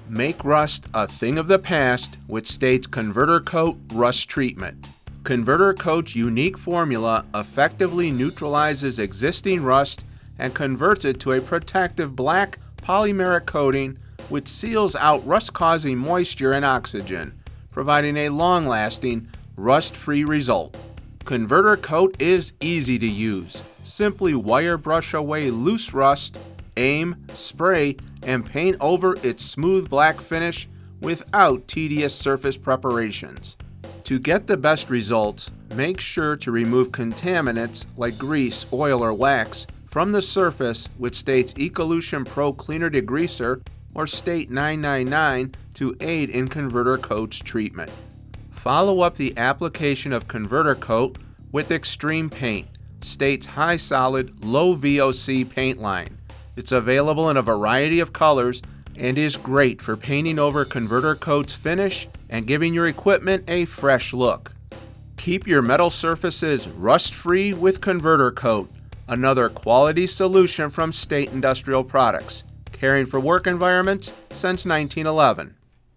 Make rust a thing of the past with State's Converter Coat Rust Treatment. Converter Coat's unique formula effectively neutralizes existing rust and converts it to a protective black polymeric coating which seals out rust-causing moisture and oxygen, providing a long-lasting, rust-free result. Converter Coat is easy to use. Simply wire brush away loose rust, aim, spray, and paint over its smooth black finish without tedious surface preparations. To get the best results, make sure to remove contaminants like grease, oil, or wax from the surface with State's Ecolution Pro Cleaner Degreaser or State 999 to aid in Converter Coat's treatment. Follow up the application of Converter Coat with Extreme Paint, State's high solid, low VOC paint line. It's available in a variety of colors and is great for painting over Converter Coat's finish and giving your equipment a fresh look. Keep your metal surfaces rust-free with Converter Coat, another quality solution from State Industrial Products, caring for work environments since 1911.